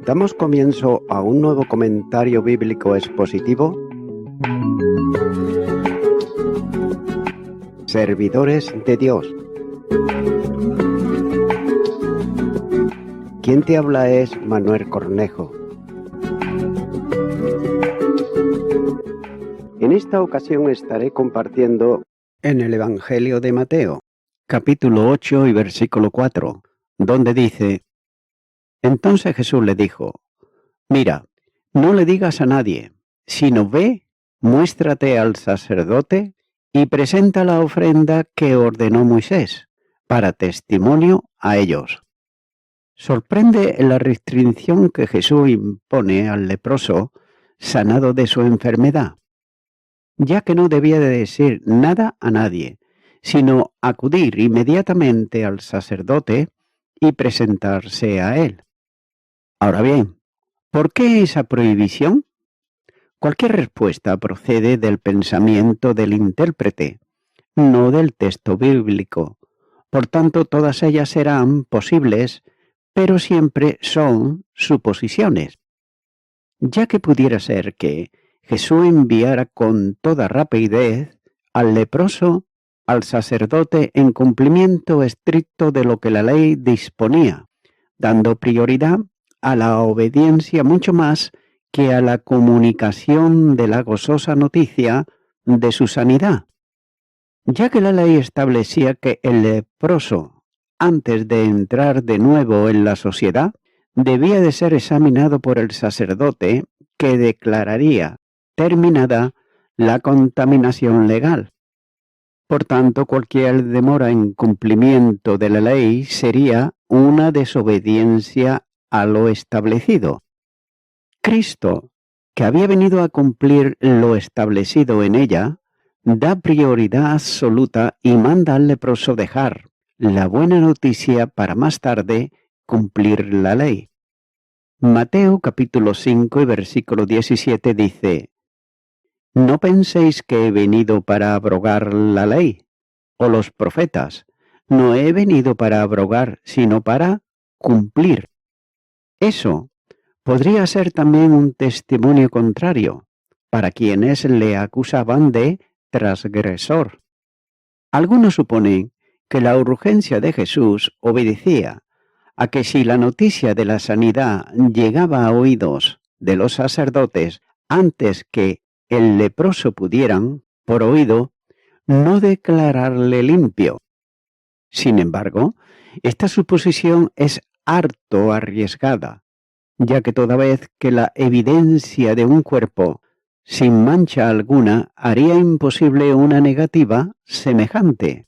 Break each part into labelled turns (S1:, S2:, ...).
S1: Damos comienzo a un nuevo comentario bíblico expositivo. Servidores de Dios. Quien te habla es Manuel Cornejo. En esta ocasión estaré compartiendo en el Evangelio de Mateo, capítulo 8 y versículo 4, donde dice: Entonces Jesús le dijo: Mira, no le digas a nadie, sino ve, muéstrate al sacerdote y presenta la ofrenda que ordenó Moisés, para testimonio a ellos. Sorprende la restricción que Jesús impone al leproso sanado de su enfermedad, ya que no debía de decir nada a nadie, sino acudir inmediatamente al sacerdote y presentarse a él. Ahora bien, ¿por qué esa prohibición? Cualquier respuesta procede del pensamiento del intérprete, no del texto bíblico. Por tanto, todas ellas serán posibles, pero siempre son suposiciones. Ya que pudiera ser que Jesús enviara con toda rapidez al leproso al sacerdote en cumplimiento estricto de lo que la ley disponía, dando prioridad a la obediencia mucho más que a la comunicación de la gozosa noticia de su sanidad, ya que la ley establecía que el leproso, antes de entrar de nuevo en la sociedad, debía de ser examinado por el sacerdote, que declararía terminada la contaminación legal. Por tanto, cualquier demora en cumplimiento de la ley sería una desobediencia a lo establecido. Cristo, que había venido a cumplir lo establecido en ella, da prioridad absoluta y manda al leproso dejar la buena noticia para más tarde cumplir la ley. Mateo capítulo 5 y versículo 17 dice: No penséis que he venido para abrogar la ley o los profetas. No he venido para abrogar, sino para cumplir. Eso podría ser también un testimonio contrario para quienes le acusaban de transgresor. Algunos suponen que la urgencia de Jesús obedecía a que si la noticia de la sanidad llegaba a oídos de los sacerdotes antes que el leproso pudieran, por oído, no declararle limpio. Sin embargo, esta suposición es harto arriesgada, ya que toda vez que la evidencia de un cuerpo sin mancha alguna haría imposible una negativa semejante.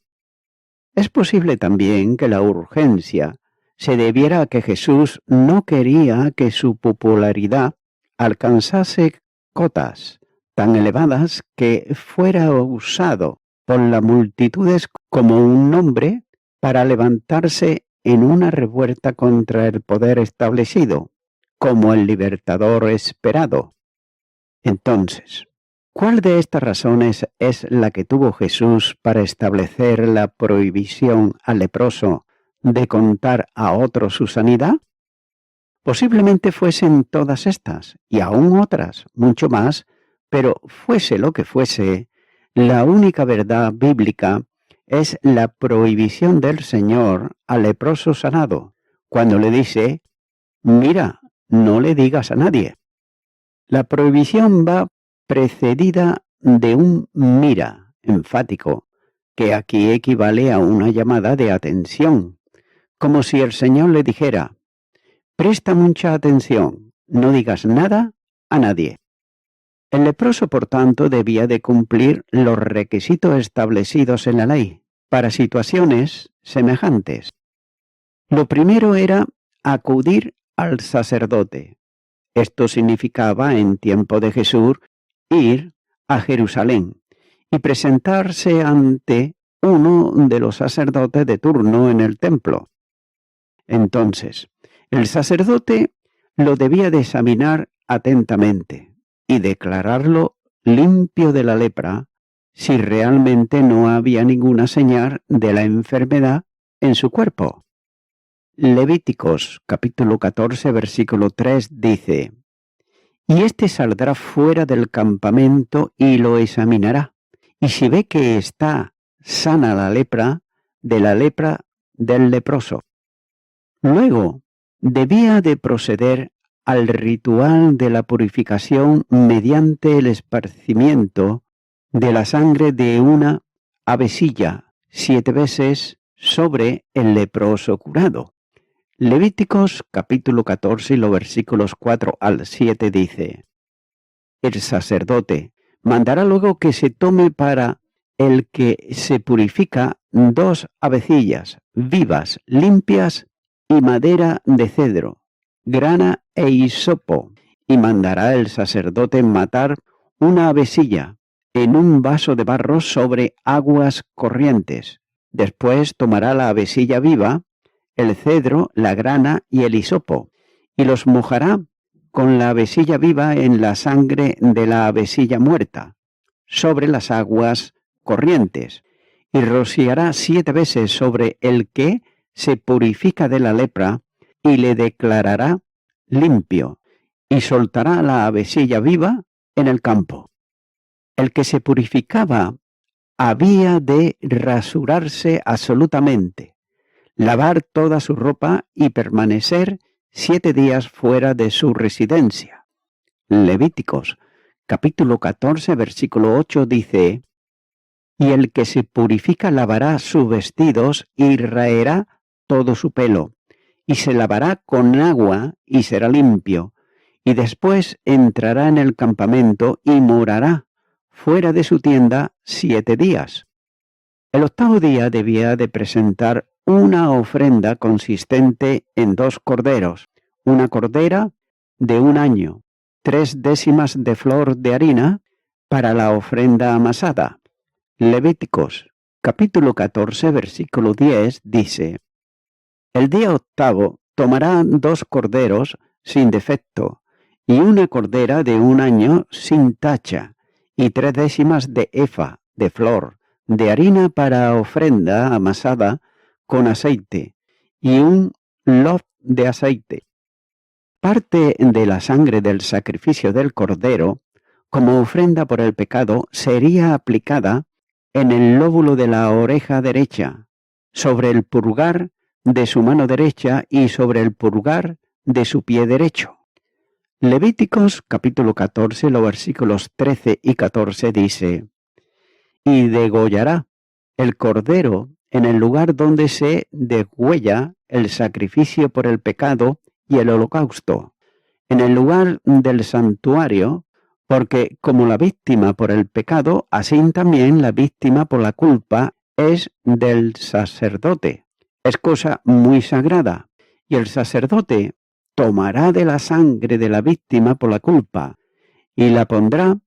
S1: Es posible también que la urgencia se debiera a que Jesús no quería que su popularidad alcanzase cotas tan elevadas que fuera usado por las multitudes como un nombre para levantarse en una revuelta contra el poder establecido, como el libertador esperado. Entonces, ¿cuál de estas razones es la que tuvo Jesús para establecer la prohibición al leproso de contar a otros su sanidad? Posiblemente fuesen todas estas, y aún otras, mucho más, pero fuese lo que fuese, la única verdad bíblica es la prohibición del Señor al leproso sanado, cuando le dice: Mira, no le digas a nadie. La prohibición va precedida de un mira enfático, que aquí equivale a una llamada de atención, como si el Señor le dijera: Presta mucha atención, no digas nada a nadie. El leproso, por tanto, debía de cumplir los requisitos establecidos en la ley para situaciones semejantes. Lo primero era acudir al sacerdote. Esto significaba, en tiempo de Jesús, ir a Jerusalén y presentarse ante uno de los sacerdotes de turno en el templo. Entonces, el sacerdote lo debía de examinar atentamente y declararlo limpio de la lepra si realmente no había ninguna señal de la enfermedad en su cuerpo. Levíticos capítulo 14 versículo 3 dice: y éste saldrá fuera del campamento y lo examinará, y si ve que está sana la lepra, de la lepra del leproso. Luego, debía de proceder al ritual de la purificación mediante el esparcimiento de la sangre de una avecilla 7 veces sobre el leproso curado. Levíticos capítulo 14 y los versículos 4 al 7 dice: el sacerdote mandará luego que se tome para el que se purifica 2 avecillas vivas, limpias, y madera de cedro, grana e hisopo, y mandará el sacerdote matar una avecilla en un vaso de barro sobre aguas corrientes. Después tomará la avecilla viva, el cedro, la grana y el hisopo, y los mojará con la avecilla viva en la sangre de la avecilla muerta, sobre las aguas corrientes, y rociará 7 veces sobre el que se purifica de la lepra, y le declarará limpio, y soltará la avecilla viva en el campo. El que se purificaba había de rasurarse absolutamente, lavar toda su ropa y permanecer 7 días fuera de su residencia. Levíticos capítulo 14 versículo 8 dice: y el que se purifica lavará sus vestidos y raerá todo su pelo, y se lavará con agua y será limpio, y después entrará en el campamento y morará fuera de su tienda 7 días. El 8º día debía de presentar una ofrenda consistente en 2 corderos, una cordera de 1 año, 3 décimas de flor de harina para la ofrenda amasada. Levíticos capítulo 14 versículo 10 dice: el día 8º tomará 2 corderos sin defecto y una cordera de 1 año sin tacha y 3 décimas de efa de flor de harina para ofrenda amasada con aceite y un lof de aceite. Parte de la sangre del sacrificio del cordero, como ofrenda por el pecado, sería aplicada en el lóbulo de la oreja derecha, sobre el pulgar de su mano derecha y sobre el pulgar de su pie derecho. Levíticos capítulo 14, los versículos 13 y 14 dice: y degollará el cordero en el lugar donde se degüella el sacrificio por el pecado y el holocausto, en el lugar del santuario, porque como la víctima por el pecado, así también la víctima por la culpa es del sacerdote. Es cosa muy sagrada, y el sacerdote tomará de la sangre de la víctima por la culpa, y la pondrá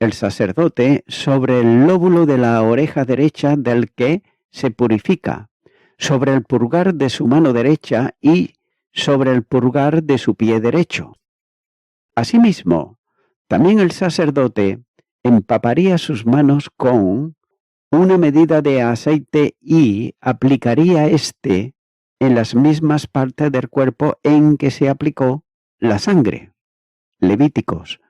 S1: el sacerdote sobre el lóbulo de la oreja derecha del que se purifica, sobre el pulgar de su mano derecha y sobre el pulgar de su pie derecho. Asimismo, también el sacerdote empaparía sus manos con una medida de aceite y aplicaría éste en las mismas partes del cuerpo en que se aplicó la sangre. Levíticos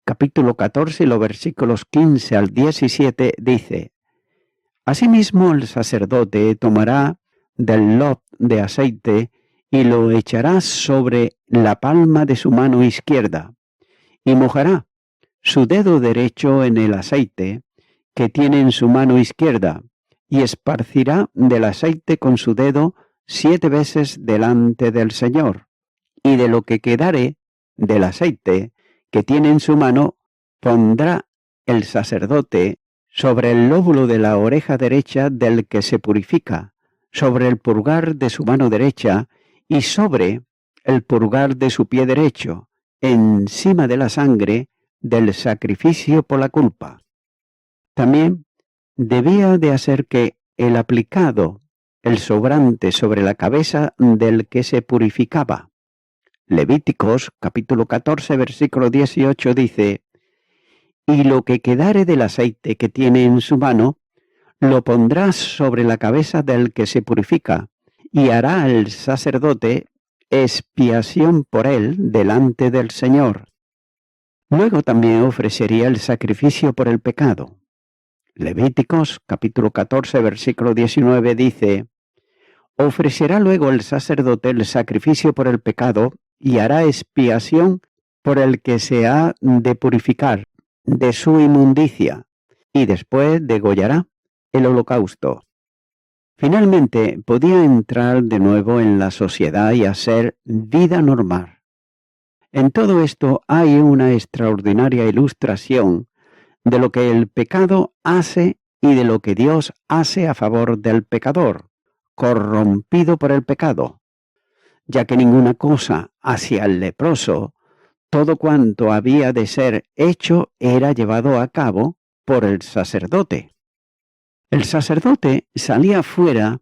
S1: capítulo 14, los versículos 15 al 17 dice: asimismo el sacerdote tomará del lof de aceite y lo echará sobre la palma de su mano izquierda, y mojará su dedo derecho en el aceite que tiene en su mano izquierda, y esparcirá del aceite con su dedo 7 veces delante del Señor, y de lo que quedare del aceite que tiene en su mano, pondrá el sacerdote sobre el lóbulo de la oreja derecha del que se purifica, sobre el pulgar de su mano derecha y sobre el pulgar de su pie derecho, encima de la sangre del sacrificio por la culpa. También debía de hacer que el aplicado, el sobrante sobre la cabeza del que se purificaba. Levíticos capítulo 14 versículo 18 dice: y lo que quedare del aceite que tiene en su mano, lo pondrá sobre la cabeza del que se purifica, y hará el sacerdote expiación por él delante del Señor. Luego también ofrecería el sacrificio por el pecado. Levíticos capítulo 14, versículo 19 dice: ofrecerá luego el sacerdote el sacrificio por el pecado y hará expiación por el que se ha de purificar de su inmundicia, y después degollará el holocausto. Finalmente podía entrar de nuevo en la sociedad y hacer vida normal. En todo esto hay una extraordinaria ilustración de lo que el pecado hace y de lo que Dios hace a favor del pecador, corrompido por el pecado, ya que ninguna cosa hacia el leproso, todo cuanto había de ser hecho era llevado a cabo por el sacerdote. El sacerdote salía fuera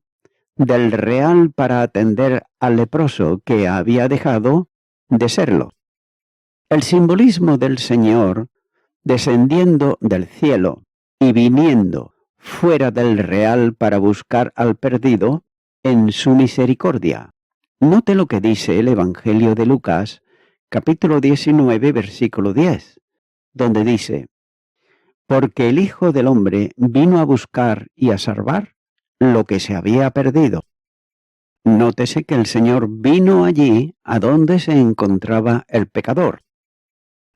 S1: del real para atender al leproso que había dejado de serlo. El simbolismo del Señor descendiendo del cielo y viniendo fuera del real para buscar al perdido en su misericordia. Note lo que dice el Evangelio de Lucas, capítulo 19, versículo 10, donde dice: porque el Hijo del Hombre vino a buscar y a salvar lo que se había perdido. Nótese que el Señor vino allí a donde se encontraba el pecador.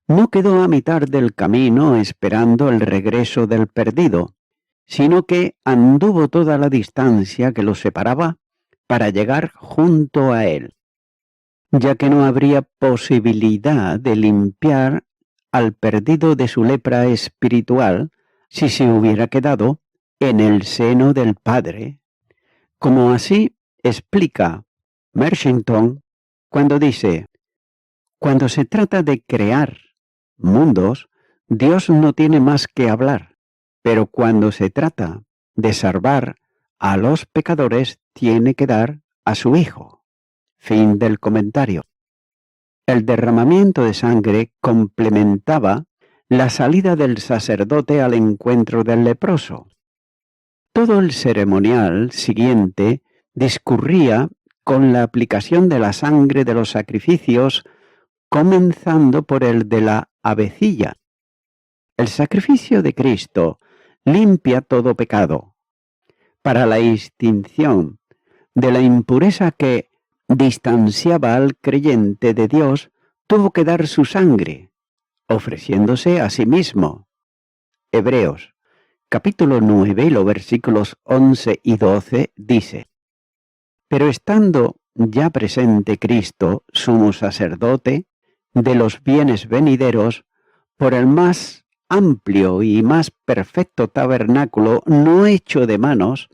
S1: No quedó a mitad del camino esperando el regreso del perdido, sino que anduvo toda la distancia que los separaba para llegar junto a él, ya que no habría posibilidad de limpiar al perdido de su lepra espiritual si se hubiera quedado en el seno del Padre, como así explica Mershington cuando dice: cuando se trata de crear mundos, Dios no tiene más que hablar, pero cuando se trata de salvar a los pecadores, tiene que dar a su Hijo. Fin del comentario. El derramamiento de sangre complementaba la salida del sacerdote al encuentro del leproso. Todo el ceremonial siguiente discurría con la aplicación de la sangre de los sacrificios, comenzando por el de la avecilla. El sacrificio de Cristo limpia todo pecado. Para la extinción de la impureza que distanciaba al creyente de Dios, tuvo que dar su sangre, ofreciéndose a sí mismo. Hebreos, capítulo 9, los versículos 11 y 12, dice: pero estando ya presente Cristo, sumo sacerdote, de los bienes venideros, por el más amplio y más perfecto tabernáculo no hecho de manos,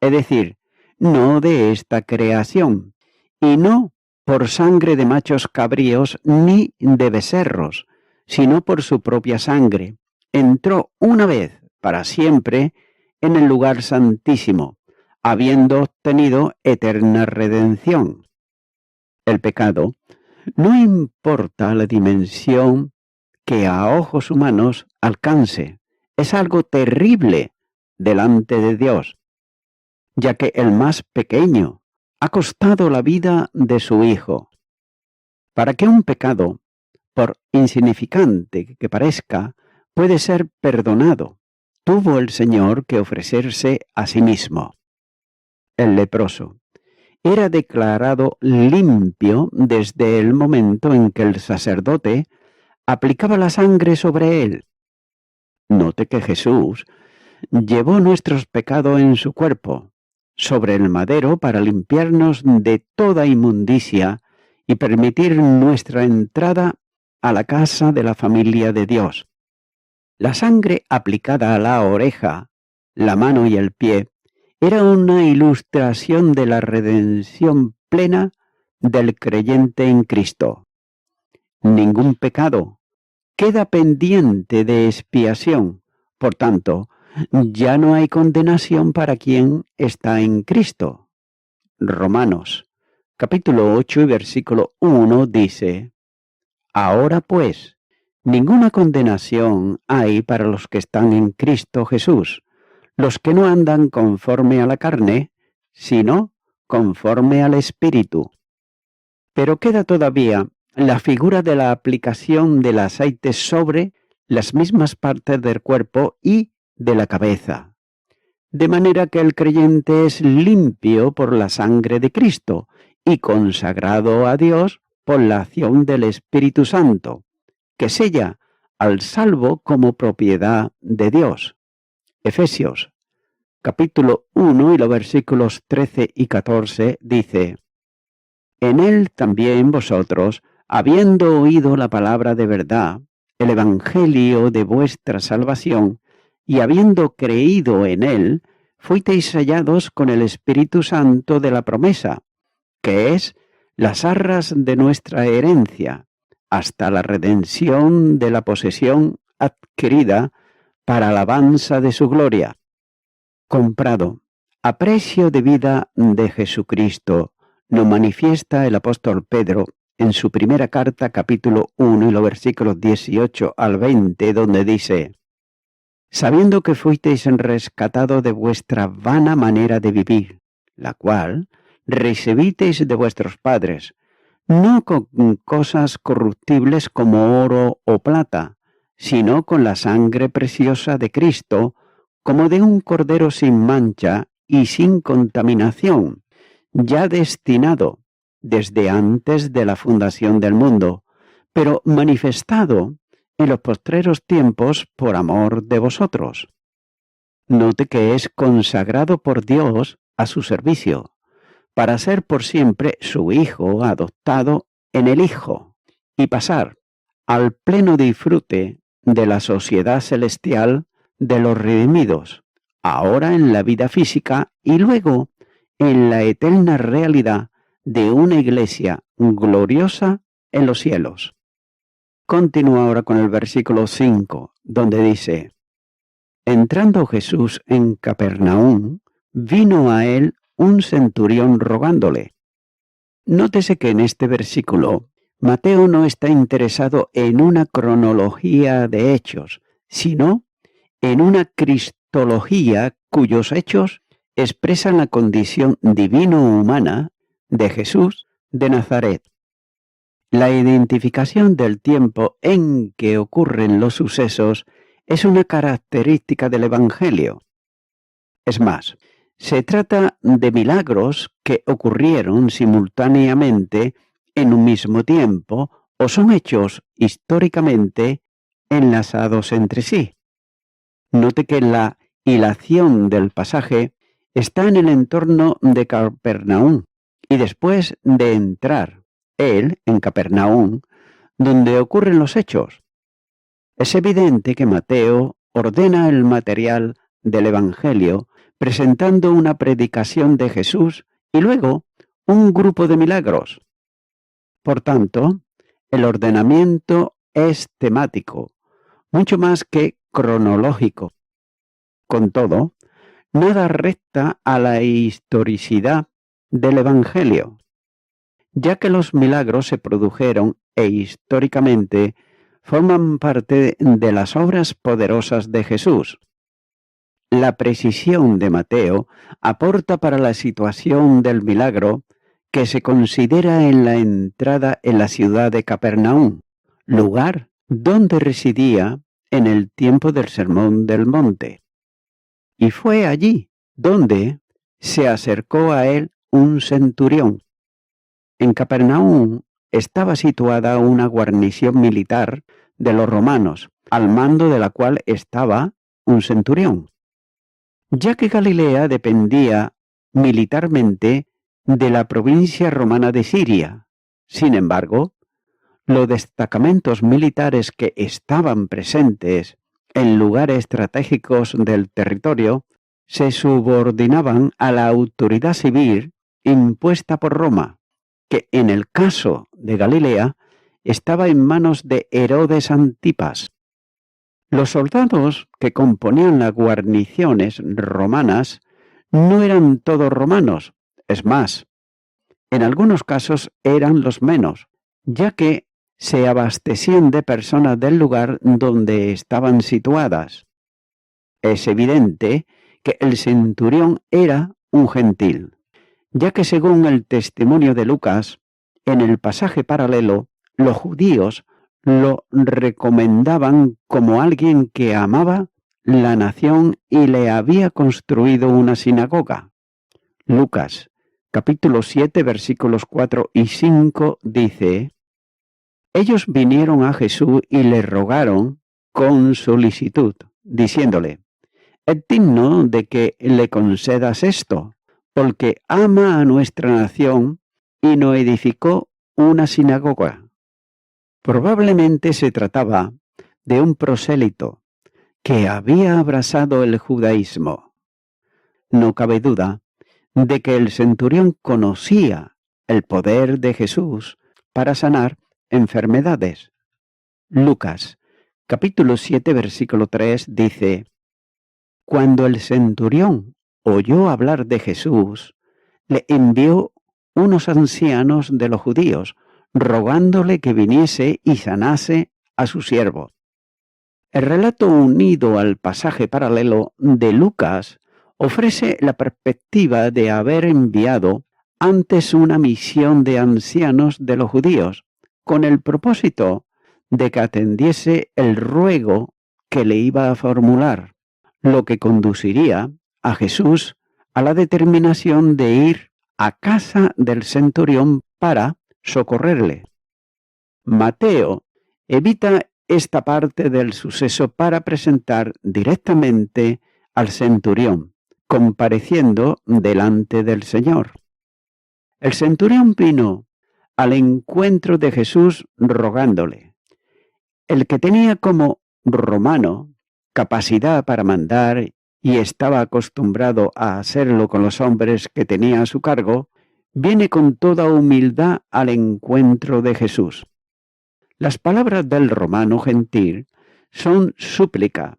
S1: es decir, no de esta creación, y no por sangre de machos cabríos ni de becerros, sino por su propia sangre, entró una vez para siempre en el lugar santísimo, habiendo obtenido eterna redención. El pecado no importa la dimensión que a ojos humanos alcance, es algo terrible delante de Dios, ya que el más pequeño ha costado la vida de su Hijo. Para que un pecado, por insignificante que parezca, puede ser perdonado, tuvo el Señor que ofrecerse a sí mismo. El leproso era declarado limpio desde el momento en que el sacerdote aplicaba la sangre sobre él. Note que Jesús llevó nuestros pecados en su cuerpo, sobre el madero, para limpiarnos de toda inmundicia y permitir nuestra entrada a la casa de la familia de Dios. La sangre aplicada a la oreja, la mano y el pie era una ilustración de la redención plena del creyente en Cristo. Ningún pecado queda pendiente de expiación. Por tanto, ya no hay condenación para quien está en Cristo. Romanos, capítulo 8 y versículo 1 dice: ahora pues, Ninguna condenación hay para los que están en Cristo Jesús, los que no andan conforme a la carne, sino conforme al Espíritu. Pero queda todavía la figura de la aplicación del aceite sobre las mismas partes del cuerpo y de la cabeza. De manera que el creyente es limpio por la sangre de Cristo y consagrado a Dios por la acción del Espíritu Santo, que sella al salvo como propiedad de Dios. Efesios, capítulo 1 y los versículos 13 y 14 dice: En él también vosotros, habiendo oído la palabra de verdad, el evangelio de vuestra salvación, y habiendo creído en él, fuisteis sellados con el Espíritu Santo de la promesa, que es las arras de nuestra herencia, hasta la redención de la posesión adquirida para alabanza de su gloria. Comprado a precio de vida de Jesucristo, nos manifiesta el apóstol Pedro en su primera carta, capítulo 1 y los versículos 18 al 20, donde dice: sabiendo que fuisteis rescatados de vuestra vana manera de vivir, la cual recibisteis de vuestros padres, no con cosas corruptibles como oro o plata, sino con la sangre preciosa de Cristo, como de un cordero sin mancha y sin contaminación, ya destinado desde antes de la fundación del mundo, pero manifestado en los postreros tiempos por amor de vosotros. Note que es consagrado por Dios a su servicio, para ser por siempre su hijo adoptado en el Hijo, y pasar al pleno disfrute de la sociedad celestial de los redimidos, ahora en la vida física y luego en la eterna realidad de una iglesia gloriosa en los cielos. Continúa ahora con el versículo 5, donde dice: entrando Jesús en Capernaum, vino a él un centurión rogándole. Nótese que en este versículo Mateo no está interesado en una cronología de hechos, sino en una cristología cuyos hechos expresan la condición divino-humana de Jesús de Nazaret. La identificación del tiempo en que ocurren los sucesos es una característica del Evangelio. Es más, se trata de milagros que ocurrieron simultáneamente en un mismo tiempo o son hechos históricamente enlazados entre sí. Note que la hilación del pasaje está en el entorno de Capernaum y después de entrar él en Capernaum, donde ocurren los hechos. Es evidente que Mateo ordena el material del Evangelio presentando una predicación de Jesús y luego un grupo de milagros. Por tanto, el ordenamiento es temático, mucho más que cronológico. Con todo, nada resta a la historicidad del Evangelio, ya que los milagros se produjeron e históricamente forman parte de las obras poderosas de Jesús. La precisión de Mateo aporta para la situación del milagro que se considera en la entrada en la ciudad de Capernaum, lugar donde residía en el tiempo del Sermón del Monte. Y fue allí donde se acercó a él un centurión. En Capernaum estaba situada una guarnición militar de los romanos, al mando de la cual estaba un centurión, ya que Galilea dependía militarmente de la provincia romana de Siria. Sin embargo, los destacamentos militares que estaban presentes en lugares estratégicos del territorio se subordinaban a la autoridad civil impuesta por Roma, que en el caso de Galilea estaba en manos de Herodes Antipas. Los soldados que componían las guarniciones romanas no eran todos romanos, es más, en algunos casos eran los menos, ya que se abastecían de personas del lugar donde estaban situadas. Es evidente que el centurión era un gentil, ya que según el testimonio de Lucas, en el pasaje paralelo, los judíos lo recomendaban como alguien que amaba la nación y le había construido una sinagoga. Lucas, capítulo 7, versículos 4 y 5 dice: Ellos vinieron a Jesús y le rogaron con solicitud, diciéndole: Es digno de que le concedas esto, porque ama a nuestra nación y nos edificó una sinagoga. Probablemente se trataba de un prosélito que había abrazado el judaísmo. No cabe duda de que el centurión conocía el poder de Jesús para sanar enfermedades. Lucas, capítulo 7, versículo 3 dice: Cuando el centurión oyó hablar de Jesús, le envió unos ancianos de los judíos, rogándole que viniese y sanase a su siervo. El relato unido al pasaje paralelo de Lucas ofrece la perspectiva de haber enviado antes una misión de ancianos de los judíos, con el propósito de que atendiese el ruego que le iba a formular, lo que conduciría a Jesús a la determinación de ir a casa del centurión para socorrerle. Mateo evita esta parte del suceso para presentar directamente al centurión, compareciendo delante del Señor. El centurión vino al encuentro de Jesús rogándole. El que tenía como romano capacidad para mandar y estaba acostumbrado a hacerlo con los hombres que tenía a su cargo, viene con toda humildad al encuentro de Jesús. Las palabras del romano gentil son súplica,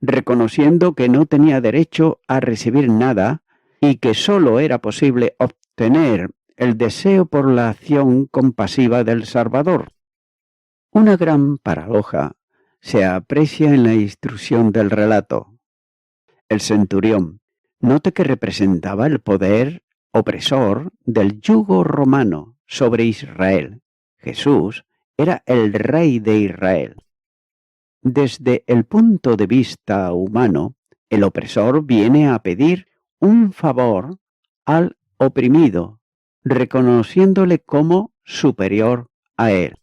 S1: reconociendo que no tenía derecho a recibir nada y que sólo era posible obtener el deseo por la acción compasiva del Salvador. Una gran paradoja se aprecia en la instrucción del relato. El centurión, note que representaba el poder opresor del yugo romano sobre Israel. Jesús era el rey de Israel. Desde el punto de vista humano, el opresor viene a pedir un favor al oprimido, reconociéndole como superior a él.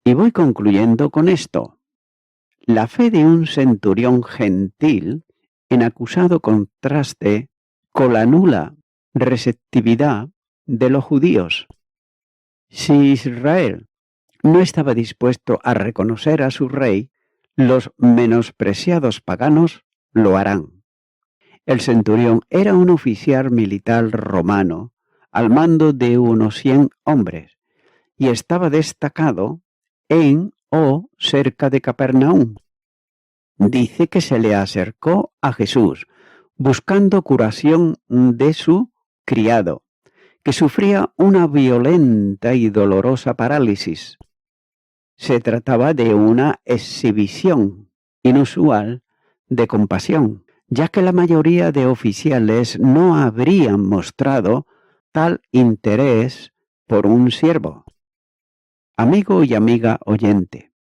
S1: Y voy concluyendo con esto. La fe de un centurión gentil en acusado contraste con la nula receptividad de los judíos. Si Israel no estaba dispuesto a reconocer a su rey, los menospreciados paganos lo harán. El centurión era un oficial militar romano al mando de unos 100 hombres y estaba destacado en o cerca de Capernaum. Dice que se le acercó a Jesús buscando curación de su criado, que sufría una violenta y dolorosa parálisis. Se trataba de una exhibición inusual de compasión, ya que la mayoría de oficiales no habrían mostrado tal interés por un siervo. Amigo y amiga oyente,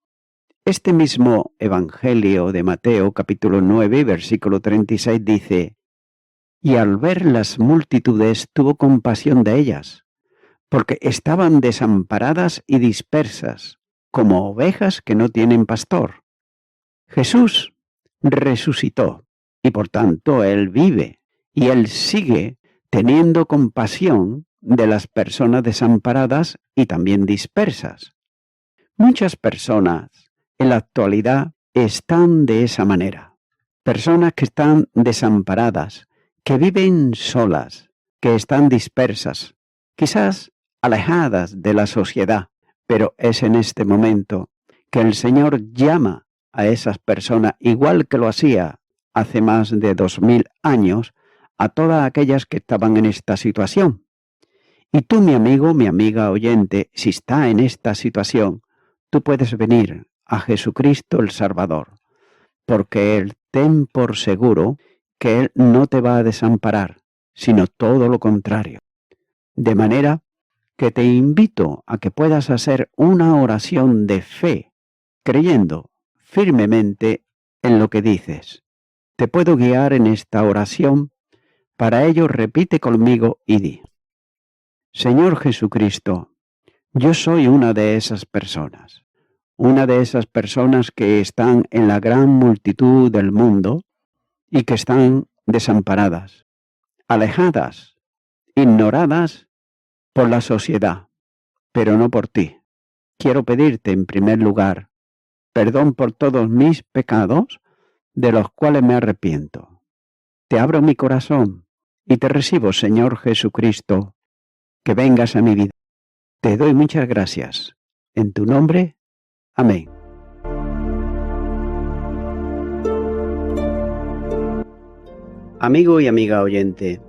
S1: este mismo Evangelio de Mateo, capítulo 9, versículo 36 dice: Y al ver las multitudes tuvo compasión de ellas, porque estaban desamparadas y dispersas, como ovejas que no tienen pastor. Jesús resucitó, y por tanto Él vive, y Él sigue teniendo compasión de las personas desamparadas y también dispersas. Muchas personas en la actualidad están de esa manera. Personas que están desamparadas, que viven solas, que están dispersas, quizás alejadas de la sociedad, pero es en este momento que el Señor llama a esas personas, igual que lo hacía hace más de 2000 años, a todas aquellas que estaban en esta situación. Y tú, mi amigo, mi amiga oyente, si está en esta situación, tú puedes venir a Jesucristo el Salvador, porque Él, ten por seguro que Él no te va a desamparar, sino todo lo contrario. De manera que te invito a que puedas hacer una oración de fe, creyendo firmemente en lo que dices. Te puedo guiar en esta oración. Para ello repite conmigo y di: Señor Jesucristo, yo soy una de esas personas que están en la gran multitud del mundo y que están desamparadas, alejadas, ignoradas por la sociedad, pero no por ti. Quiero pedirte en primer lugar perdón por todos mis pecados, de los cuales me arrepiento. Te abro mi corazón y te recibo, Señor Jesucristo, que vengas a mi vida. Te doy muchas gracias. En tu nombre, amén. Amigo y amiga oyente,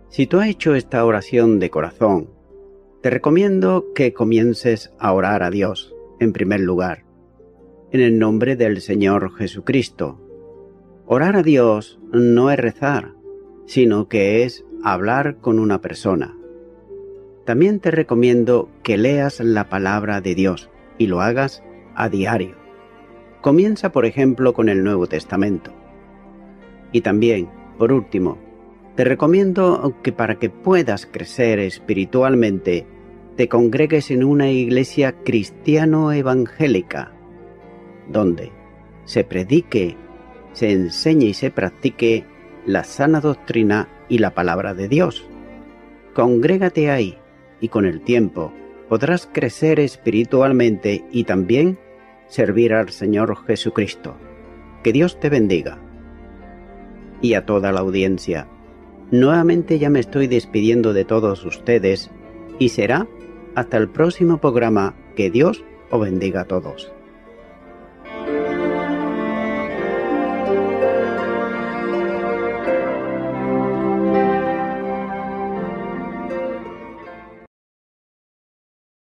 S1: si tú has hecho esta oración de corazón, te recomiendo que comiences a orar a Dios, en primer lugar, en el nombre del Señor Jesucristo. Orar a Dios no es rezar, sino que es hablar con una persona. También te recomiendo que leas la palabra de Dios y lo hagas a diario. Comienza, por ejemplo, con el Nuevo Testamento. Y también, por último, te recomiendo que para que puedas crecer espiritualmente, te congregues en una iglesia cristiano-evangélica, donde se predique, se enseñe y se practique la sana doctrina y la palabra de Dios. Congrégate ahí y con el tiempo podrás crecer espiritualmente y también servir al Señor Jesucristo. Que Dios te bendiga. Y a toda la audiencia, nuevamente ya me estoy despidiendo de todos ustedes y será hasta el próximo programa. Que Dios os bendiga a todos.